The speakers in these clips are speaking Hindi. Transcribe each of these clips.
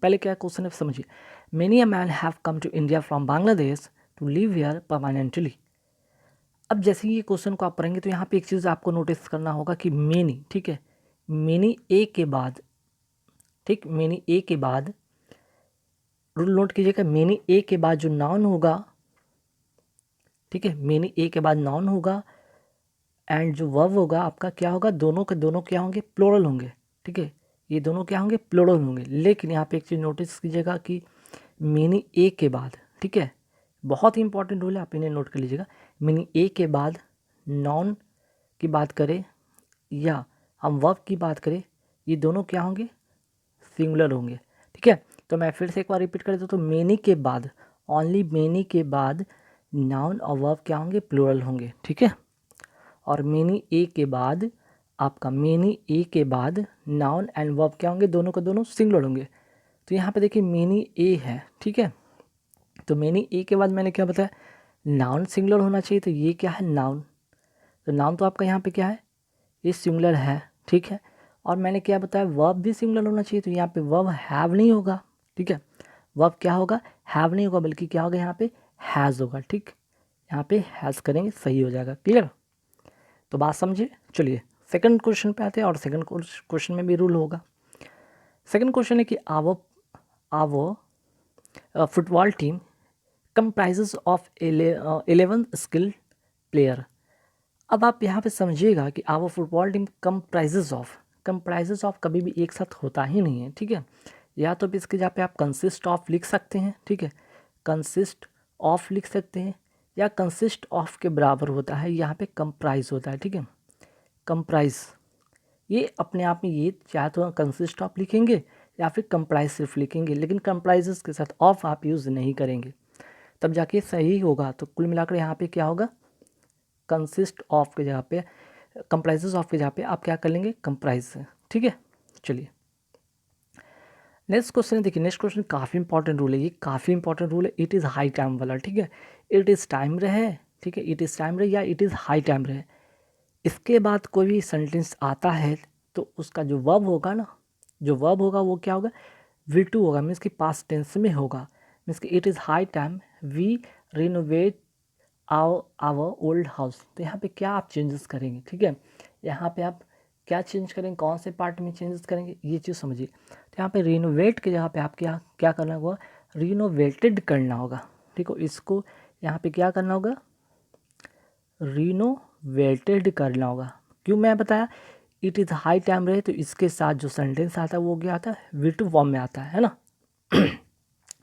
पहले क्या क्वेश्चन है समझिए। Many a man have come to India from Bangladesh to live here permanently. अब जैसे ही ये क्वेश्चन को आप पढ़ेंगे तो यहाँ पे एक चीज़ आपको नोटिस करना होगा कि मेनी, ठीक है, मेनी ए के बाद, ठीक, मेनी ए के बाद रूल नोट कीजिएगा, मेनी ए के बाद जो नाउन होगा, ठीक है, मेनी ए के बाद नाउन होगा एंड जो वर्ब होगा आपका क्या होगा, दोनों के दोनों क्या होंगे, प्लूरल होंगे, ठीक है, ये दोनों क्या होंगे, प्लूरल होंगे। लेकिन यहाँ पे एक चीज़ नोटिस कीजिएगा कि मेनी ए के बाद, ठीक है, बहुत ही इंपॉर्टेंट रूल है, आप इन्हें नोट कर लीजिएगा। मेनी ए के बाद नाउन की बात करें या हम वर्ब की बात करें, ये दोनों क्या होंगे, सिंगुलर होंगे, ठीक है। तो मैं फिर से एक बार रिपीट कर देता हूँ, तो मेनी के बाद, ओनली मेनी के बाद नाउन और वर्ब क्या होंगे, प्लूरल होंगे, ठीक है। और मेनी ए के बाद आपका, मेनी ए के बाद नाउन एंड वर्ब क्या होंगे, दोनों के दोनों सिंगुलर होंगे। तो यहाँ पे देखिए मेनी ए है, ठीक है, तो मेनी ए के बाद मैंने क्या बताया, नाउन सिंगुलर होना चाहिए, तो ये क्या है, नाउन, तो नाउन तो आपका यहाँ पे क्या है, ये सिंगुलर है, ठीक है। और मैंने क्या बताया, वर्ब भी सिंगुलर होना चाहिए, तो यहाँ पे वर्ब हैव नहीं होगा, ठीक है, वर्ब क्या होगा, हैव नहीं होगा, बल्कि क्या होगा, यहाँ पे हैज़ होगा, ठीक, यहाँ पे हैज़ करेंगे, सही हो जाएगा, क्लियर। तो बात समझिए। चलिए सेकंड क्वेश्चन पे आते हैं, और सेकंड क्वेश्चन में भी रूल होगा। सेकंड क्वेश्चन है कि our football team comprises of 11 skill player. अब आप यहाँ पे समझिएगा कि our football team comprises of कभी भी एक साथ होता ही नहीं है, ठीक है, या तो इसके जहाँ पे आप कंसिस्ट ऑफ लिख सकते हैं, ठीक है, कंसिस्ट ऑफ लिख सकते हैं, या कंसिस्ट ऑफ के बराबर होता है, यहाँ पे कंप्राइज होता है, ठीक है, कंप्राइज, ये अपने आप में, ये चाहे तो कंसिस्ट ऑफ लिखेंगे या फिर कंप्राइज सिर्फ लिखेंगे, लेकिन कंप्राइजेस के साथ ऑफ आप यूज़ नहीं करेंगे, तब जाके सही होगा। तो कुल मिलाकर यहाँ पे क्या होगा, कंसिस्ट ऑफ के जगह पे, कंप्राइजेस ऑफ के जगह पे आप क्या कर लेंगे, कंप्राइज, ठीक है। चलिए नेक्स्ट क्वेश्चन देखिए, नेक्स्ट क्वेश्चन काफ़ी इंपॉर्टेंट रूल है, ये काफ़ी इंपॉर्टेंट रूल है, इट इज़ हाई टाइम वाला, ठीक है, इट इज़ टाइम रहे, ठीक है, इट इज़ टाइम रहे या इट इज़ हाई टाइम रहे, इसके बाद कोई भी सेंटेंस आता है तो उसका जो वर्ब होगा ना, जो वर्ब होगा वो क्या होगा, V2 होगा, मीन्स कि पास्ट टेंस में होगा, मीन्स कि it is high time we renovate our old house. तो यहाँ पे क्या आप चेंजेस करेंगे, ठीक है, यहाँ पे आप क्या चेंज करेंगे, कौन से पार्ट में चेंजेस करेंगे, ये चीज़ समझिए। तो यहाँ पे रिनोवेट के जगह पे आप क्या क्या करना होगा, रिनोवेटेड करना होगा, ठीक है, इसको यहाँ पे क्या करना होगा, रिनोवेटेड करना होगा। क्यों मैं बताया, इट इज़ हाई टाइम रहे तो इसके साथ जो सेंटेंस आता है वो क्या आता है, V2 फॉर्म में आता है ना।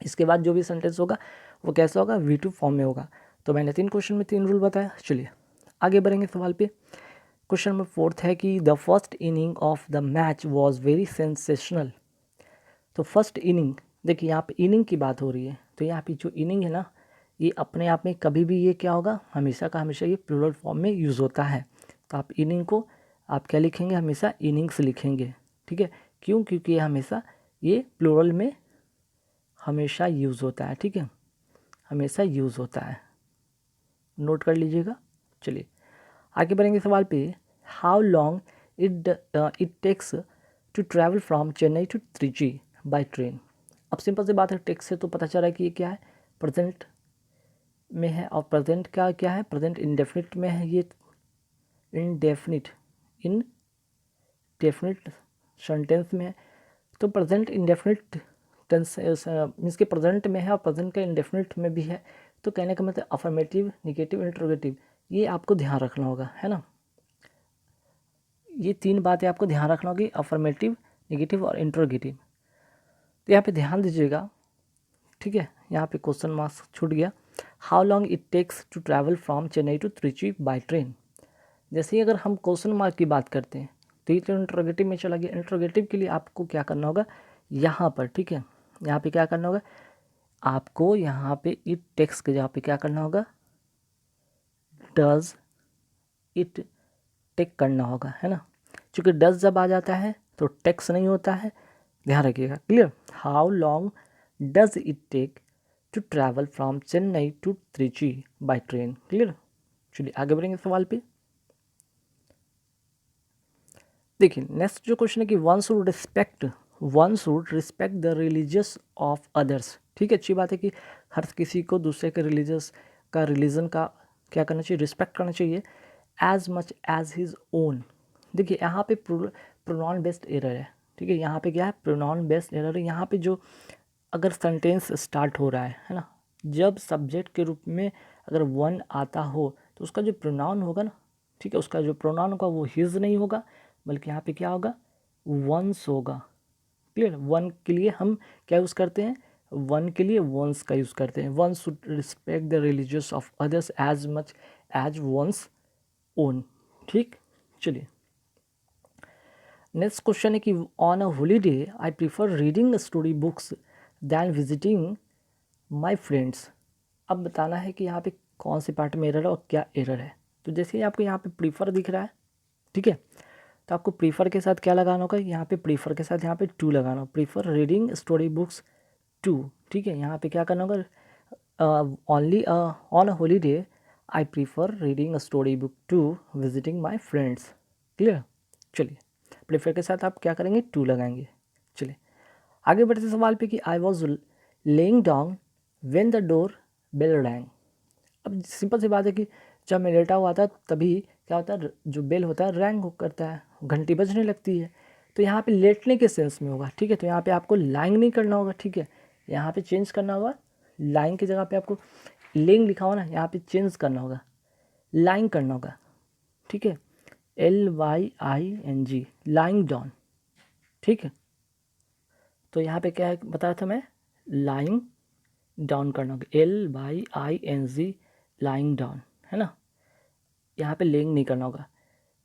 इसके बाद जो भी सेंटेंस होगा वो कैसा होगा, V2 फॉर्म में होगा। तो मैंने 3 क्वेश्चन में 3 रूल बताया। चलिए आगे बढ़ेंगे सवाल पे। क्वेश्चन नंबर 4 है कि the first inning of the match was very sensational. तो फर्स्ट इनिंग, देखिए यहाँ पे इनिंग की बात हो रही है, तो यहाँ पे जो इनिंग है ना, ये अपने आप में कभी भी ये क्या होगा, हमेशा का हमेशा ये प्लूरल फॉर्म में यूज़ होता है। तो आप इनिंग को आप क्या लिखेंगे, हमेशा इनिंग्स लिखेंगे, ठीक है, क्यों, क्योंकि ये हमेशा ये प्लूरल में हमेशा यूज़ होता है, ठीक है, हमेशा यूज़ होता है, नोट कर लीजिएगा। चलिए आगे बढ़ेंगे सवाल पे। How long it takes to travel from Chennai to Trichy by train. अब सिंपल सी बात है, टेक्स से तो पता चला कि ये क्या है, प्रेजेंट में है, और प्रेजेंट का क्या है, प्रेजेंट इंडेफिनिट में है, ये इनडेफिनिट इनडेफिनिट सेंटेंस में है। तो प्रेजेंट इंडेफिनिट टेंस मीन्स के प्रेजेंट में है और प्रेजेंट का इंडेफिनिट में भी है। तो कहने का मतलब अफर्मेटिव, निगेटिव, इंट्रोगेटिव, ये आपको ध्यान रखना होगा, है ना, ये 3 बातें आपको ध्यान रखना होगी, अफर्मेटिव, निगेटिव और इंट्रोगेटिव। तो यहाँ पे ध्यान दीजिएगा, ठीक है, यहाँ पे क्वेश्चन मार्क्स छूट गया। How long it takes to travel from Chennai to Trichy by train. जैसे ही अगर हम क्वेश्चन मार्क की बात करते हैं तो ये तो इंट्रोगेटिव में चला गया। इंट्रोगेटिव के लिए आपको क्या करना होगा, यहाँ पर, ठीक है, यहाँ पे क्या करना होगा, आपको यहाँ पे इट टेक्स के जहाँ पे क्या करना होगा, डज इट टेक करना होगा, है ना, क्योंकि डज जब आ जाता है तो टेक्स नहीं होता है, ध्यान रखिएगा, clear. How long does it take to travel from Chennai to Trichy by train, clear. चलिए आगे बढ़ेंगे सवाल पे। देखिए नेक्स्ट जो क्वेश्चन है कि one should one should respect the religious of others. ठीक है, अच्छी बात है कि हर किसी को दूसरे के रिलीजन का क्या करना चाहिए, रिस्पेक्ट करना चाहिए, as much as his own. देखिए यहाँ पे प्रोनाउन बेस्ड एरर है। ठीक है, यहाँ पे क्या है, प्रोनाउन बेस्ड एरर है। यहाँ पे जो अगर सेंटेंस स्टार्ट हो रहा है ना, जब सब्जेक्ट के रूप में अगर वन आता हो तो उसका जो प्रोनाउन होगा ना, ठीक है, उसका जो प्रोनाउन होगा वो हिज नहीं होगा, बल्कि यहाँ पे क्या होगा, वंस होगा। क्लियर, वन के लिए हम क्या यूज़ करते हैं, वन के लिए वंस का यूज़ करते हैं। One should respect the religious of others as much as one's own. ठीक, चलिए नेक्स्ट क्वेश्चन है कि on a holiday I prefer reading story books than visiting my friends. अब बताना है कि यहाँ पे कौन से पार्ट में एरर है और क्या एरर है। तो जैसे ही आपको यहाँ पे प्रीफर दिख रहा है, ठीक है, तो आपको प्रीफर के साथ क्या लगाना होगा, यहाँ पे प्रीफर के साथ यहाँ पे टू लगाना होगा, prefer reading story books to. ठीक है, यहाँ पे क्या करना होगा, only on a holiday I prefer reading story book to visiting my friends. Clear, चलिए प्रीफर के साथ आप क्या करेंगे, टू लगाएंगे। चलिए आगे बढ़ते सवाल पे कि I was laying down when the door bell rang. अब सिंपल सी बात है कि जब मैं लेटा हुआ था तभी क्या होता है, जो बेल होता है रैंग करता है, घंटी बजने लगती है। तो यहाँ पे लेटने के सेंस में होगा। ठीक है, तो यहाँ पे आपको लाइंग नहीं करना होगा। ठीक है, यहाँ पे चेंज करना होगा, लाइंग की जगह पे आपको लेंग लिखा हुआ ना, यहाँ पे चेंज करना होगा, लाइंग करना होगा। ठीक है, LYING, लाइंग डाउन। ठीक है, तो यहाँ पे क्या है बताया था मैं, लाइंग डाउन करना होगा, LYING, लाइंग डाउन, है ना। यहाँ पे लेंग नहीं करना होगा।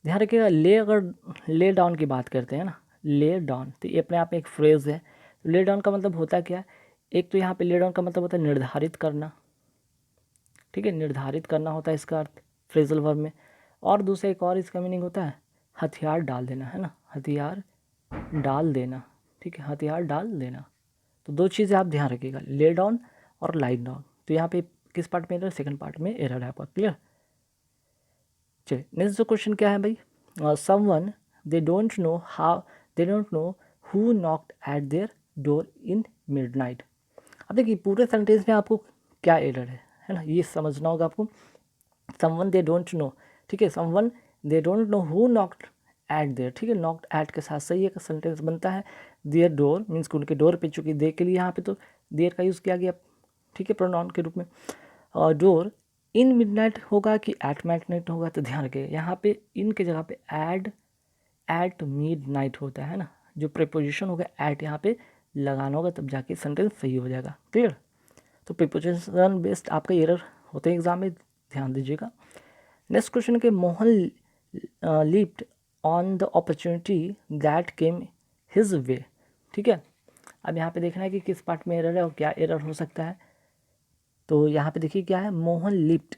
ध्यान रखिएगा, अगर ले डाउन की बात करते हैं ना, ले डाउन, तो ये अपने आप में एक फ्रेज़ है। तो ले डाउन का मतलब होता क्या है, एक तो यहाँ पे ले डाउन का मतलब होता है निर्धारित करना। ठीक है, निर्धारित करना होता है इसका अर्थ फ्रेजल वर्ब में। और दूसरा एक और इसका मीनिंग होता है हथियार डाल देना, है ना, हथियार डाल देना। ठीक है, हथियार डाल देना। तो दो चीज़ें आप ध्यान रखिएगा, ले डाउन और लाइन डाउन। तो यहाँ पे किस पार्ट में एरर, सेकंड पार्ट में एरर है आपका। क्लियर, चलिए नेक्स्ट जो क्वेश्चन क्या है भाई, someone they don't know who knocked eight their door in midnight. अब देखिए पूरे सेंटेंस में आपको क्या एरर है ना, ये समझना होगा आपको। समवन दे डोंट नो, ठीक है, someone they don't know who knocked eight there. ठीक है, नॉक्ड एट के साथ सही एक सेंटेंस बनता है, देयर डोर मीन्स कि उनके डोर पे, चूँकि दे के लिए यहाँ पे तो देयर का यूज़ किया गया। ठीक है, प्रोनाउन के रूप में। और डोर इन मिडनाइट होगा कि एट मिडनाइट होगा, तो ध्यान रखिए यहाँ पे इन के जगह पे एट मिडनाइट होता है ना, जो प्रीपोजिशन होगा एट यहाँ पे लगाना होगा, तब जाके सेंटेंस सही हो जाएगा। क्लियर, तो प्रीपोजिशन बेस्ड आपका एरर होते हैं एग्जाम में, ध्यान दीजिएगा। नेक्स्ट क्वेश्चन के Mohan leaped on the opportunity that came his way. ठीक है, अब यहाँ पे देखना है कि किस पार्ट में एरर है और क्या एरर हो सकता है। तो यहाँ पे देखिए क्या है, मोहन लिप्ड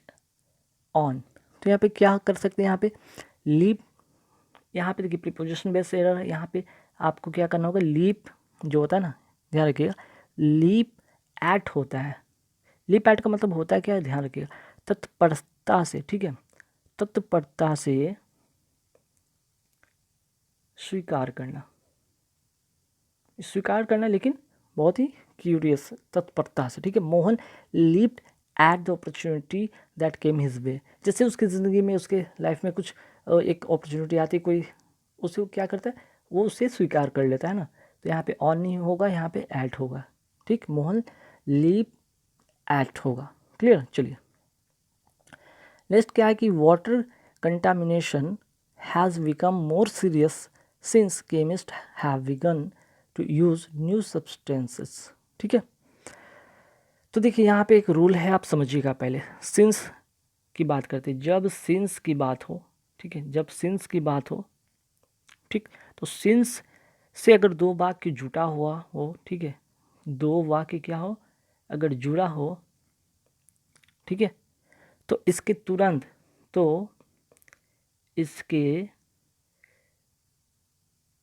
ऑन, तो यहाँ पे क्या कर सकते हैं, यहाँ पे लीप, यहाँ पे देखिए प्रीपोजिशन बेस्ड एरर है। यहाँ पे आपको क्या करना होगा, लीप जो होता है ना, ध्यान रखिएगा, लीप एट होता है। लीप एट का मतलब होता है क्या है, ध्यान रखिएगा, तत्परता से। ठीक है, तत्परता से स्वीकार करना, स्वीकार करना, लेकिन बहुत ही क्यूरियस, तत्परता से। ठीक है, Mohan leaped at the opportunity that came his way. जैसे उसकी ज़िंदगी में, उसके लाइफ में कुछ एक अपॉर्चुनिटी आती है, कोई उसे क्या करता है, वो उसे स्वीकार कर लेता है ना। तो यहाँ पे ऑन नहीं होगा, यहाँ पे एट होगा। ठीक, मोहन लीप एट होगा। क्लियर, चलिए नेक्स्ट क्या है कि water contamination has become more serious since chemist have begun to use new substances. ठीक है, तो देखिए यहाँ पे एक रूल है, आप समझिएगा। पहले सिंस की बात करते हैं, जब सिंस की बात हो, ठीक है, जब सिंस की बात हो, ठीक, तो सिंस से अगर दो वाक्य जुटा हुआ हो, ठीक है, दो वाक्य क्या हो, अगर जुड़ा हो, ठीक है, तो इसके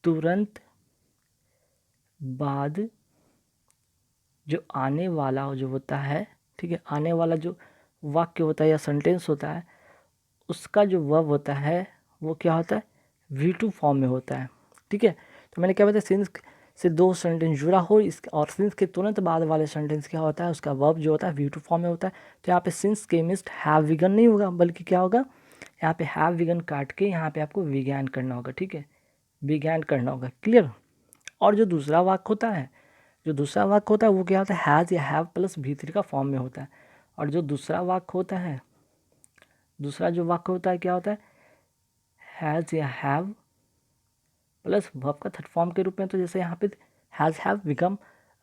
तुरंत बाद जो आने वाला जो होता है, ठीक है, आने वाला जो वाक्य होता है या सेंटेंस होता है, उसका जो वर्ब होता है वो क्या होता है, V2 फॉर्म में होता है। ठीक है, तो मैंने क्या बताया, से दो सेंटेंस जुड़ा हो इस और सिंस के तुरंत बाद वाले सेंटेंस क्या होता है, उसका वर्ब जो होता है V2 फॉर्म में होता है। तो यहाँ पे सिंस केमिस्ट हैव विगन नहीं होगा, बल्कि क्या होगा, यहाँ पे हैव विगन काट के यहाँ पे आपको विज्ञान करना होगा, ठीक है, विज्ञान करना होगा, क्लियर। और जो दूसरा वाक्य होता है, जो दूसरा वाक्य होता है वो क्या होता है, हैज़ या हैव प्लस V3 का फॉर्म में होता है। और जो दूसरा वाक्य होता है, दूसरा जो वाक्य होता है क्या होता है, हैज़ या हैव प्लस वर्ब का थर्ड फॉर्म के रूप में। तो जैसे यहाँ पे हैज़ हैव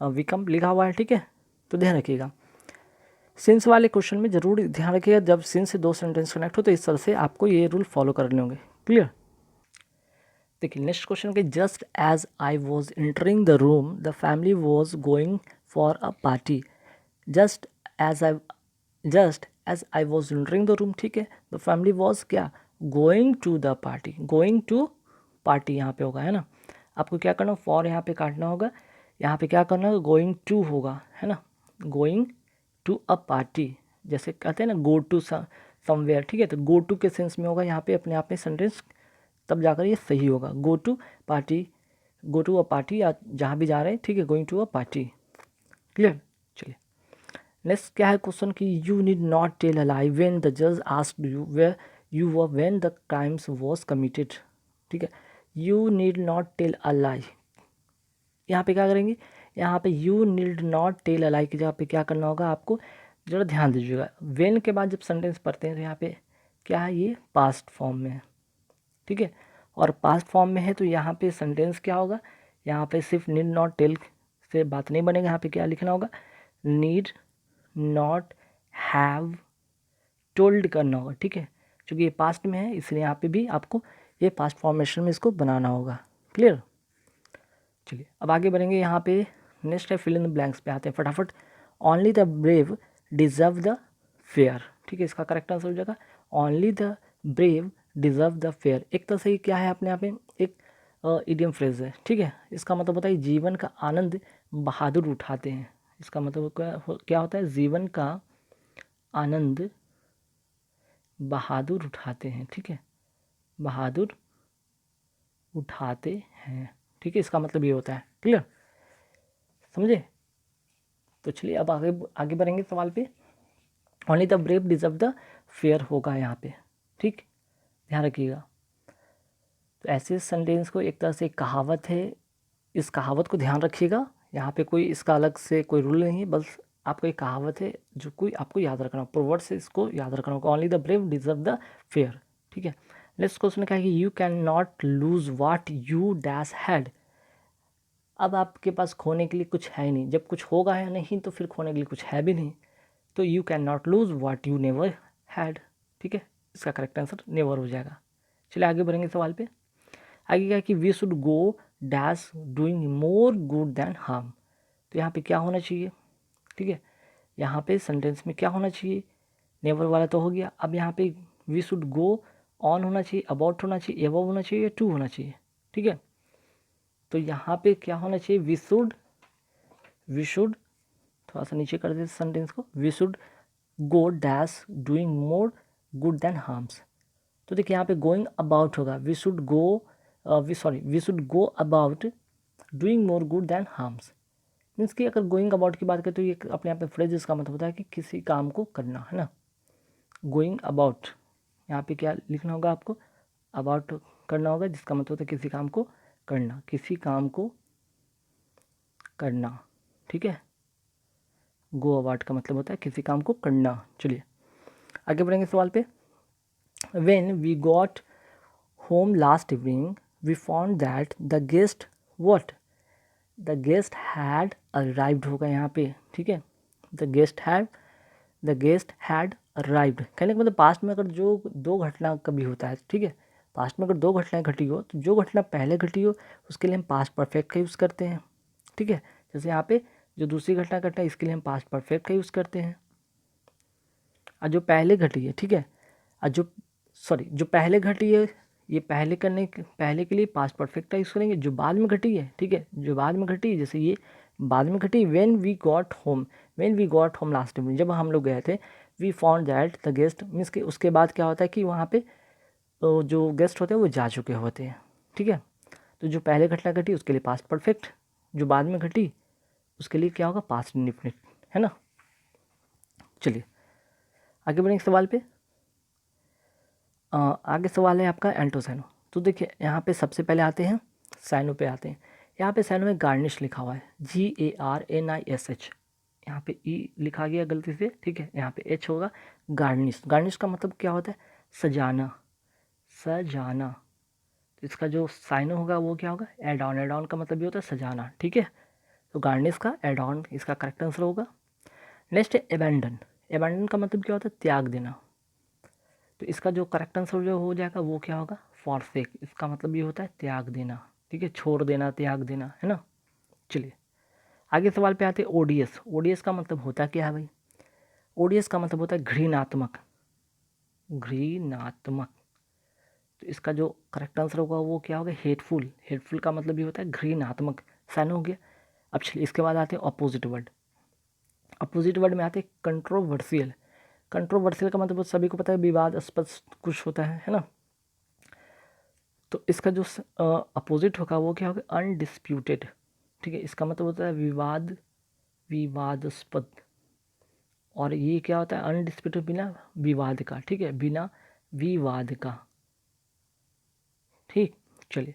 विकम लिखा हुआ है, ठीक है, तो ध्यान रखिएगा। सिंस वाले क्वेश्चन में जरूर ध्यान रखिएगा, जब सिंस से दो सेंटेंस कनेक्ट हो तो इस तरह से आपको ये रूल फॉलो करने होंगे, क्लियर। देखिए नेक्स्ट क्वेश्चन के, just as I was entering the room the family was going for a party. Just as I was entering the room, ठीक है, द फैमिली वॉज क्या, going to the party, going to party यहाँ पे होगा, है ना। आपको क्या करना, फॉर यहाँ पे काटना होगा, यहाँ पे क्या करना होगा, गोइंग टू होगा, है ना, गोइंग टू अ पार्टी, जैसे कहते हैं ना गो टू समवेयर, ठीक है, तो गो टू के सेंस में होगा यहाँ पे अपने आप में सेंटेंस, तब जाकर ये सही होगा, go to party, go to a party, या जहाँ भी जा रहे हैं, ठीक है, going to a party, clear. चलिए नेक्स्ट क्या है क्वेश्चन की, you need not tell a lie when the जज asked you where you were when the crimes was committed, ठीक है, you need not tell a lie, यहाँ पे क्या करेंगे, यहाँ पे you need not tell a lie की जगह पे क्या करना होगा आपको, जरा ध्यान दीजिएगा, वेन के बाद जब सेंटेंस पढ़ते हैं तो यहाँ पे क्या है, ये पास्ट फॉर्म में है, ठीक है, और पास्ट फॉर्म में है तो यहाँ पे सेंटेंस क्या होगा, यहाँ पे सिर्फ नीड नॉट टेल से बात नहीं बनेगा, यहाँ पे क्या लिखना होगा, नीड नॉट हैव टोल्ड करना होगा, ठीक है, क्योंकि ये पास्ट में है इसलिए यहाँ पे भी आपको ये पास्ट फॉर्मेशन में इसको बनाना होगा, क्लियर। चलिए अब आगे बढ़ेंगे, यहाँ पे नेक्स्ट है फिल इन द ब्लैंक्स पे आते हैं फटाफट। Only the brave deserve the fair, ठीक है, इसका करेक्ट आंसर हो जाएगा only the brave deserve the fair. एक तरह से ये क्या है अपने आप में एक इडियम फ्रेज है, ठीक है, इसका मतलब होता है जीवन का आनंद बहादुर उठाते हैं, इसका मतलब क्या होता है, जीवन का आनंद बहादुर उठाते हैं, ठीक है, बहादुर उठाते हैं, ठीक है, इसका मतलब ये होता है, क्लियर, समझे। तो चलिए अब आगे आगे बढ़ेंगे सवाल पे, only the brave deserve the fair होगा यहाँ पे, ठीक, ध्यान रखिएगा। तो ऐसे सेंटेंस को एक तरह से एक कहावत है, इस कहावत को ध्यान रखिएगा, यहाँ पे कोई इसका अलग से कोई रूल नहीं है, बस आपको एक कहावत है जो कोई आपको याद रखना, प्रोवर्ब से इसको याद रखना होगा, only the brave deserve the fair, ठीक है। नेक्स्ट क्वेश्चन क्या है कि you can not lose what you dash had. अब आपके पास खोने के लिए कुछ है नहीं, जब कुछ होगा या नहीं तो फिर खोने के लिए कुछ है भी नहीं, तो you can not lose what you never had, ठीक है, इसका करेक्ट आंसर नेवर हो जाएगा। चलिए आगे बढ़ेंगे सवाल पे, आगे क्या कि we should go dash doing more good than harm. तो यहाँ पे क्या होना चाहिए, ठीक है, यहाँ पे सेंटेंस में क्या होना चाहिए, नेवर वाला तो हो गया, अब यहाँ पे वी शुड गो ऑन होना चाहिए, अबाउट होना चाहिए, एबव होना चाहिए, टू होना चाहिए, ठीक है। तो यहाँ पे क्या होना चाहिए, वी शुड थोड़ा सा नीचे कर देते सेंटेंस को, we should go dash doing more good than harms. तो देखिए यहाँ पे गोइंग अबाउट होगा, we should go about doing more good than harms, means कि अगर गोइंग अबाउट की बात करें तो ये अपने आप में फ्रेज इसका मतलब होता है कि किसी काम को करना, है ना, गोइंग अबाउट, यहाँ पे क्या लिखना होगा आपको, अबाउट करना होगा, जिसका मतलब होता है किसी काम को करना, किसी काम को करना, ठीक है, गो अबाउट का मतलब होता है किसी काम को करना। चलिए आगे बढ़ेंगे सवाल पे, when we got home last evening we found that the guest what, the guest had arrived होगा यहाँ पे, ठीक है, द गेस्ट हैड अराइव्ड, कहने का मतलब पास्ट में अगर जो दो घटना कभी होता है, ठीक है, पास्ट में अगर दो घटनाएं घटी हो तो जो घटना पहले घटी हो उसके लिए हम पास्ट परफेक्ट का यूज़ करते हैं, ठीक है, जैसे यहाँ पे जो दूसरी घटना घटा है इसके लिए हम पास्ट परफेक्ट का यूज़ करते हैं, और जो पहले घटी है, ठीक है, और जो पहले घटी है ये पहले के लिए पास्ट परफेक्ट का यूज़ करेंगे, जो बाद में घटी है, ठीक है, जो बाद में घटी है जैसे ये बाद में घटी, when we got home last evening, जब हम लोग गए थे, we found that the guest, means कि उसके बाद क्या होता है कि वहाँ पे तो जो गेस्ट होते हैं वो जा चुके होते हैं, ठीक है, तो जो पहले घटना घटी उसके लिए पास्ट परफेक्ट जो बाद में घटी उसके लिए क्या होगा, पास्ट इंडेफिनिट, है ना। चलिए आगे बढ़ेंगे सवाल पे। आगे सवाल है आपका एंटोसाइनो। तो देखिए यहाँ पे सबसे पहले आते हैं साइनो पे आते हैं। यहाँ पे साइनो में गार्निश लिखा हुआ है, GARNISH, यहाँ पे ई लिखा गया गलती से, ठीक है, यहाँ पे एच होगा। गार्निश, गार्निश का मतलब क्या होता है, सजाना, सजाना। तो इसका जो साइनो होगा वो क्या होगा, एड ऑन, एड ऑन का मतलब ये होता है सजाना, ठीक है। तो गार्निश का एड ऑन इसका करेक्ट आंसर होगा। नेक्स्ट है एबेंडन, एबेंडन का मतलब क्या होता है, त्याग देना। तो इसका जो करेक्ट आंसर जो हो जाएगा वो क्या होगा, फॉरसेक, इसका मतलब ये होता है त्याग देना, ठीक है, छोड़ देना, त्याग देना, है ना। चलिए आगे सवाल पे आते हैं ओडीएस। ओडीएस का मतलब होता क्या है भाई, ओडीएस का मतलब होता है घृणात्मक, घृणात्मक। तो इसका जो करेक्ट आंसर होगा वो क्या होगा, हेटफुल, हेटफुल का मतलब ये होता है घृणात्मक, साइन हो गया। अब चलिए इसके बाद आते हैं अपोजिट वर्ड। अपोजिट वर्ड में आते हैं कंट्रोवर्शियल। कंट्रोवर्शियल का मतलब सभी को पता है विवादास्पद कुछ होता है ना। तो इसका जो अपोजिट होगा वो क्या होगा, अनडिस्प्यूटेड, ठीक है, इसका मतलब होता है विवादास्पद। और ये क्या होता है, अनडिस्प्यूटेड, बिना विवाद का, ठीक है, बिना विवाद का, ठीक। चलिए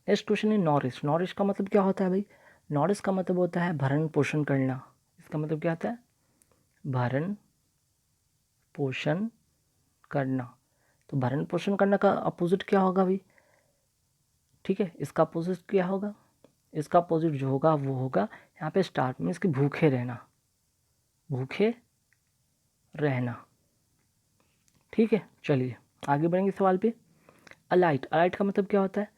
नेक्स्ट क्वेश्चन है नॉरिश। नॉरिश का मतलब क्या होता है भाई, नॉरिश का मतलब होता है भरण पोषण करना। इसका मतलब क्या होता है, भरण पोषण करना। तो भरण पोषण करना का अपोजिट क्या होगा भाई, ठीक है, इसका अपोजिट क्या होगा, इसका अपोजिट जो होगा वो होगा यहाँ पे स्टार्ट में इसके भूखे रहना, भूखे रहना, ठीक है। चलिए आगे बढ़ेंगे सवाल पे। अलाइट, अलाइट का मतलब क्या होता है,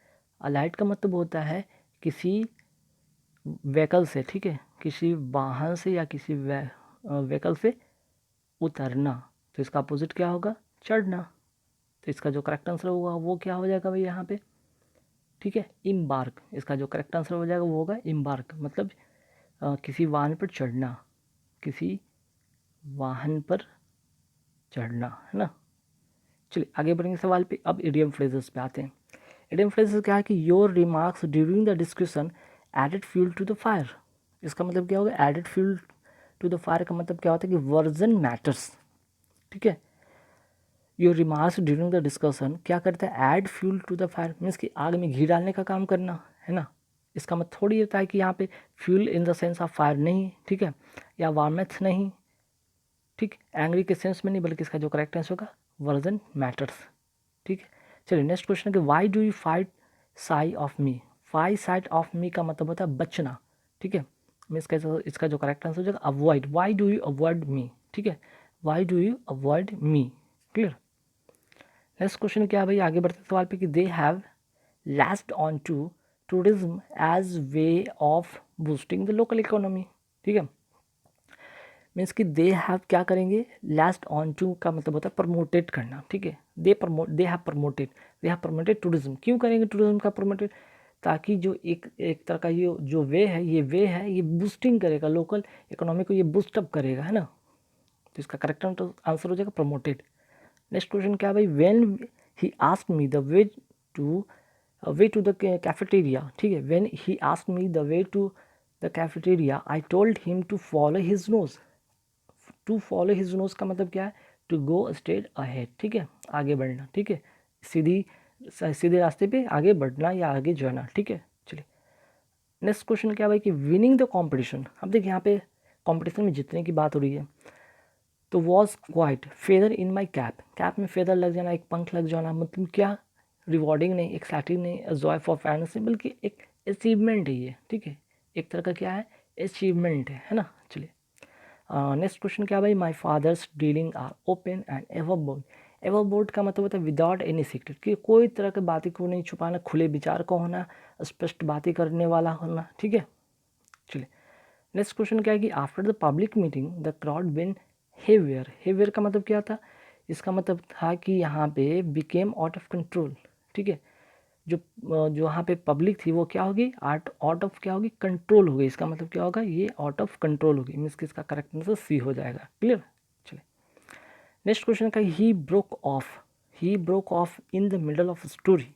अलाइट का मतलब होता है किसी व्हीकल से, ठीक है, किसी वाहन से या किसी व्हीकल से उतरना। तो इसका अपोजिट क्या होगा, चढ़ना। तो इसका जो करेक्ट आंसर होगा वो क्या हो जाएगा भाई यहाँ पे, ठीक है, इम्बार्क। इसका जो करेक्ट आंसर हो जाएगा वो होगा इम्बार्क, मतलब किसी वाहन पर चढ़ना, किसी वाहन पर चढ़ना, है ना। चलिए आगे बढ़ेंगे सवाल पे। अब इडियम फ्रेजेस पे आते हैं। इडियम फ्रेजेस क्या है कि your remarks during the discussion added fuel to the fire. इसका मतलब क्या होगा, added fuel to the fire का मतलब क्या होता है कि वर्जन मैटर्स, ठीक है। Your remarks during the discussion क्या करता है, add fuel to the fire, means कि आग में घी डालने का काम करना, है ना। इसका मतलब थोड़ी होता है कि यहाँ पे fuel in the sense of fire नहीं, ठीक है, या वार्मेथ नहीं, ठीक, एंग्री के सेंस में नहीं, बल्कि इसका जो करेक्ट आंसर होगा वर्जन मैटर्स, ठीक है। चलिए नेक्स्ट क्वेश्चन है कि Y do you fight side of me. Fight side of me का मतलब होता है बचना, ठीक है, मीन्स कैसे, इसका जो करेक्ट आंसर हो जाएगा avoid, why do you avoid me, ठीक है, why do you avoid me, clear. Next question क्या है भाई, आगे बढ़ते सवाल पे कि they have latched on to tourism as way of boosting the local economy, ठीक है, मीन्स कि दे हैव क्या करेंगे, लास्ट ऑन टू का मतलब होता है प्रमोटेड करना, ठीक है, दे हैव प्रमोटेड टूरिज्म। क्यों करेंगे टूरिज्म का प्रमोटेड, ताकि जो एक तरह का ये जो वे है ये बूस्टिंग करेगा, लोकल इकोनॉमी को ये बूस्टअप करेगा, है ना। तो इसका करेक्ट आंसर हो जाएगा प्रमोटेड। नेक्स्ट क्वेश्चन क्या है भाई, when he asked me the way to the cafeteria, ठीक है, when he asked me the way to the cafeteria I told him to follow his nose. To follow his nose का मतलब क्या है, टू गो स्ट्रेट अहेड, ठीक है, आगे बढ़ना, ठीक है, सीधे रास्ते पे आगे बढ़ना या आगे जाना, ठीक है। चलिए नेक्स्ट क्वेश्चन क्या भाई कि विनिंग द कंपटीशन। अब देखिए यहाँ पे कंपटीशन में जीतने की बात हो रही है। तो was quite feather in my cap, cap में फेदर लग जाना, एक पंख लग जाना, मतलब क्या, रिवॉर्डिंग नहीं, एक्साइटिंग नहीं, जॉय फॉर फैंस नहीं, बल्कि एक अचीवमेंट है ये, ठीक है, एक तरह का क्या है, अचीवमेंट है ना। चलिए नेक्स्ट क्वेश्चन क्या भाई, my father's dealing are open and ever bold. Ever bold का मतलब होता है विदाउट एनी सीक्रेट, कि कोई तरह की बातें को नहीं छुपाना, खुले विचार का होना, स्पष्ट बातें करने वाला होना, ठीक है। चलिए नेक्स्ट क्वेश्चन क्या है कि after the public meeting the crowd been heavier. Heavier का मतलब क्या था, इसका मतलब था कि यहाँ पे बिकेम आउट ऑफ कंट्रोल, ठीक है, जो जो यहाँ पे पब्लिक थी वो क्या होगी, आउट ऑफ क्या होगी, कंट्रोल हो गई। इसका मतलब क्या होगा, ये आउट ऑफ कंट्रोल होगी, मीन्स कि इसका करेक्ट आंसर सी हो जाएगा, क्लियर। चलिए नेक्स्ट क्वेश्चन का he broke of in the middle of story.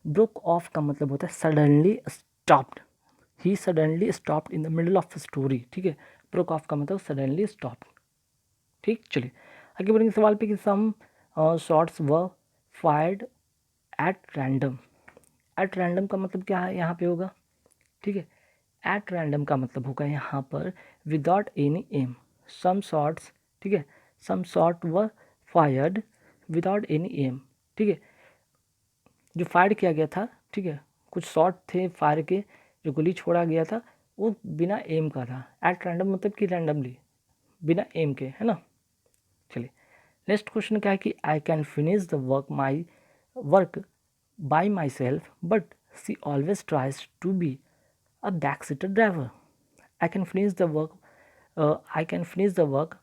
Broke of का मतलब होता है suddenly stopped, he suddenly stopped in the middle of story, ठीक है, ब्रोक ऑफ का मतलब सडनली स्टॉप। ठीक, चलिए आगे बढ़ेंगे सवाल पे कि some shots were fired at random. At random का मतलब क्या है यहाँ पे होगा, ठीक है, एट रैंडम का मतलब होगा यहाँ पर विदाउट एनी एम। सम शॉट्स, ठीक है, सम शॉट वर फायर्ड विदाउट एनी एम, ठीक है, जो फायर किया गया था, ठीक है, कुछ शॉट थे फायर के, जो गोली छोड़ा गया था वो बिना एम का था। एट रैंडम मतलब कि रैंडमली, बिना एम के, है ना। चलिए नेक्स्ट क्वेश्चन क्या है कि I can finish the work by myself but she always tries to be a back seater driver. I can finish the work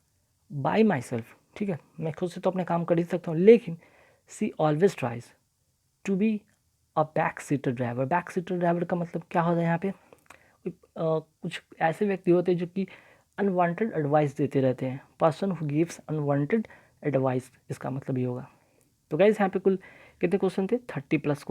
by myself, ठीक है, मैं खुद से तो अपने काम कर ही सकता हूँ, लेकिन she always tries to be a back seater driver. Back seater driver का मतलब क्या होता है यहाँ पे, कुछ ऐसे व्यक्ति होते हैं जो कि अनवांटेड एडवाइस देते रहते हैं। Person who gives unwanted advice, इसका मतलब ये होगा। तो गाइस यहाँ पे कुल कितने क्वेश्चन थे, 30+